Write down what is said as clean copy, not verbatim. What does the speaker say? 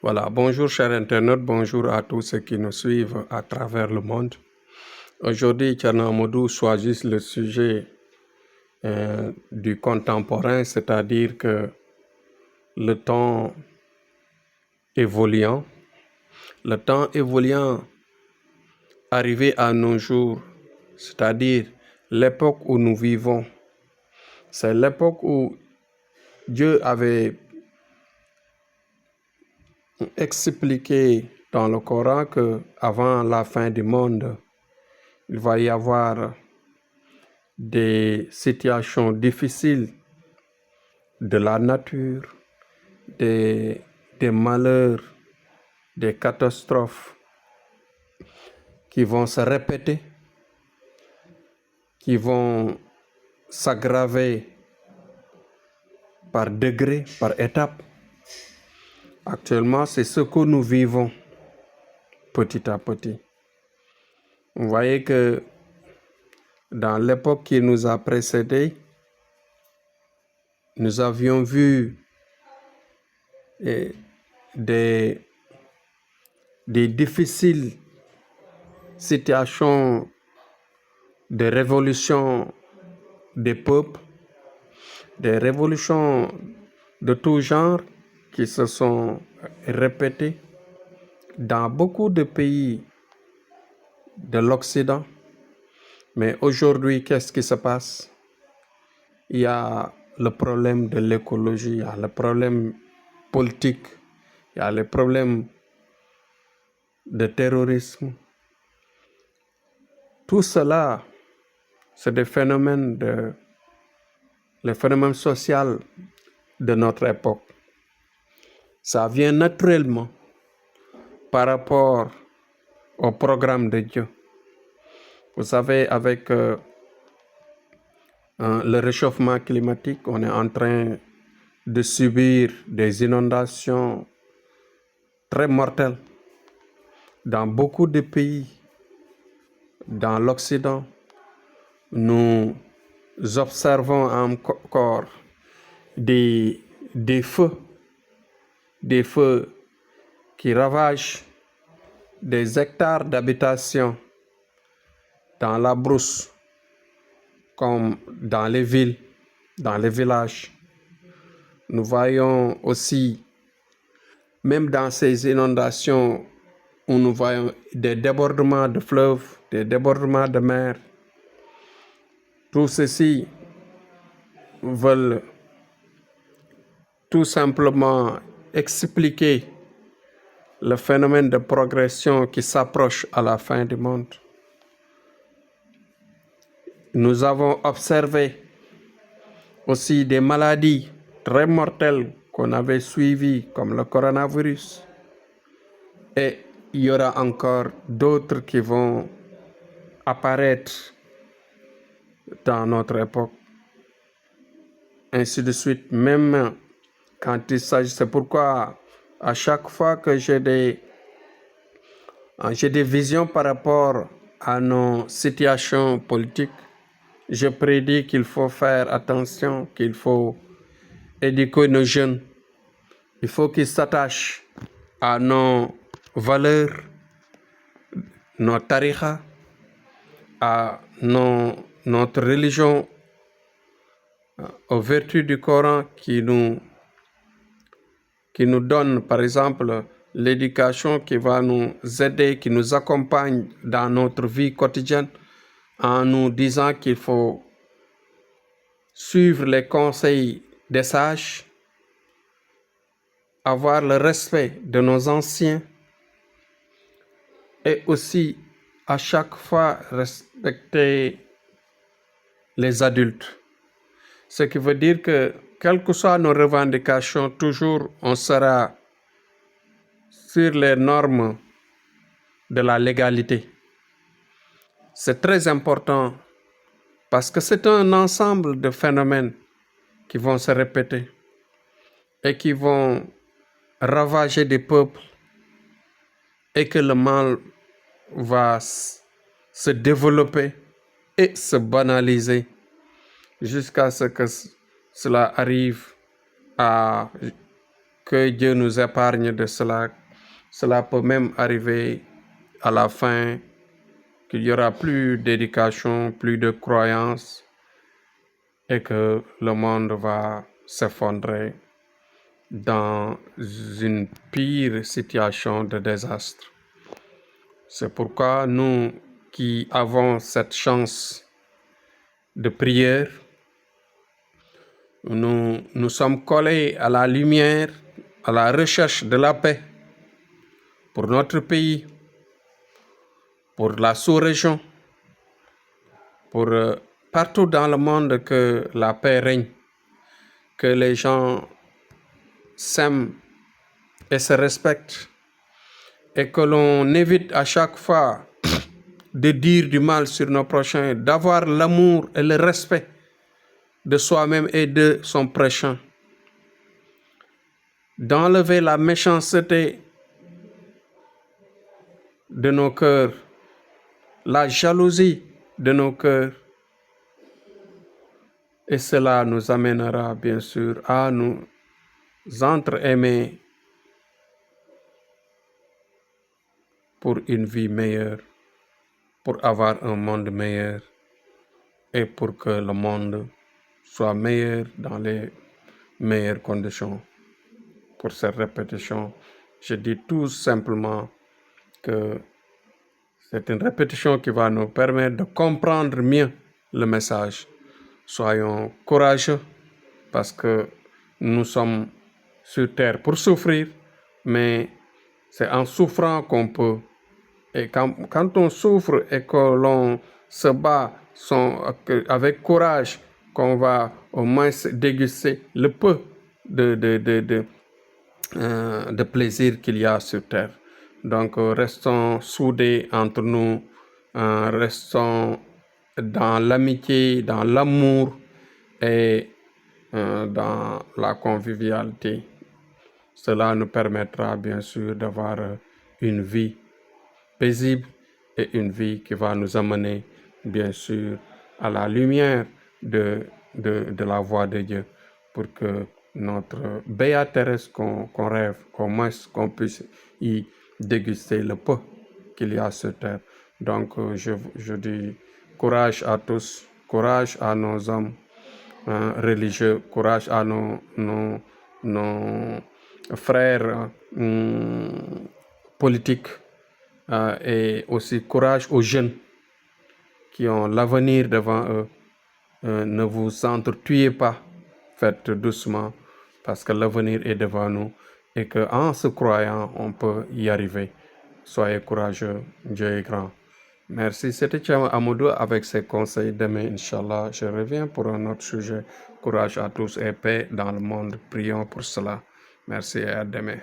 Voilà, bonjour chers internautes, bonjour à tous ceux qui nous suivent à travers le monde. Aujourd'hui, Thierno Amadou choisit le sujet du contemporain, c'est-à-dire que le temps évoluant, le temps évoluant arrivé à nos jours, c'est-à-dire l'époque où nous vivons, c'est l'époque où Dieu avait expliqué dans le Coran que avant la fin du monde, il va y avoir des situations difficiles de la nature, des, des malheurs, des catastrophes qui vont se répéter, qui vont s'aggraver par degrés, par étapes. Actuellement, c'est ce que nous vivons petit à petit. Vous voyez que dans l'époque qui nous a précédés, nous avions vu des difficiles situations de révolution des peuples, des révolutions de tout genre qui se sont répétées dans beaucoup de pays de l'Occident. Mais aujourd'hui, qu'est-ce qui se passe? Il y a le problème de l'écologie, il y a le problème politique, il y a le problème de terrorisme. Tout cela, c'est des phénomènes les phénomènes sociaux de notre époque. Ça vient naturellement par rapport au programme de Dieu. Vous savez, avec le réchauffement climatique, on est en train de subir des inondations très mortelles dans beaucoup de pays. Dans l'Occident, nous observons encore des feux qui ravagent des hectares d'habitation dans la brousse, comme dans les villes, dans les villages. Nous voyons aussi, même dans ces inondations, où nous voyons des débordements de fleuves, des débordements de mer. Tout ceci veulent tout simplement expliquer le phénomène de progression qui s'approche à la fin du monde. Nous avons observé aussi des maladies très mortelles qu'on avait suivies, comme le coronavirus. Et il y aura encore d'autres qui vont apparaître dans notre époque. Ainsi de suite, même quand il s'agit, c'est pourquoi à chaque fois que j'ai des visions par rapport à nos situations politiques, je prédis qu'il faut faire attention, qu'il faut éduquer nos jeunes. Il faut qu'ils s'attachent à nos valeurs, nos tariqas, à notre religion, aux vertus du Coran qui nous donne, par exemple, l'éducation qui va nous aider, qui nous accompagne dans notre vie quotidienne, en nous disant qu'il faut suivre les conseils des sages, avoir le respect de nos anciens et aussi à chaque fois respecter les adultes. Ce qui veut dire que, quelles que soient nos revendications, toujours on sera sur les normes de la légalité. C'est très important parce que c'est un ensemble de phénomènes qui vont se répéter et qui vont ravager des peuples et que le mal va se développer et se banaliser jusqu'à ce que cela arrive à que Dieu nous épargne de cela. Cela peut même arriver à la fin, qu'il y aura plus d'éducation, plus de croyance, et que le monde va s'effondrer dans une pire situation de désastre. C'est pourquoi nous qui avons cette chance de prière, nous sommes collés à la lumière, à la recherche de la paix pour notre pays, pour la sous-région, pour partout dans le monde, que la paix règne, que les gens s'aiment et se respectent, et que l'on évite à chaque fois de dire du mal sur nos prochains, d'avoir l'amour et le respect de soi-même et de son prochain, d'enlever la méchanceté de nos cœurs, la jalousie de nos cœurs. Et cela nous amènera bien sûr à nous entre-aimer pour une vie meilleure, pour avoir un monde meilleur et pour que le monde soit meilleur dans les meilleures conditions. Pour cette répétition, je dis tout simplement que c'est une répétition qui va nous permettre de comprendre mieux le message. Soyons courageux, parce que nous sommes sur terre pour souffrir, mais c'est en souffrant qu'on peut. Et quand on souffre et que l'on se bat avec courage, qu'on va au moins déguster le peu de plaisir qu'il y a sur terre. Donc restons soudés entre nous, restons dans l'amitié, dans l'amour et dans la convivialité. Cela nous permettra bien sûr d'avoir une vie paisible et une vie qui va nous amener bien sûr à la lumière de la voix de Dieu, pour que notre béatéresse qu'on rêve, au moins qu'on puisse y déguster le peu qu'il y a sur terre. Donc je dis courage à tous, courage à nos hommes religieux, courage à nos frères politiques, et aussi courage aux jeunes qui ont l'avenir devant eux. Ne vous entretuez pas, faites doucement, parce que l'avenir est devant nous et qu'en se croyant, on peut y arriver. Soyez courageux, Dieu est grand. Merci, c'était Thiam Amadou avec ses conseils. Demain, Inch'Allah, je reviens pour un autre sujet. Courage à tous et paix dans le monde. Prions pour cela. Merci et à demain.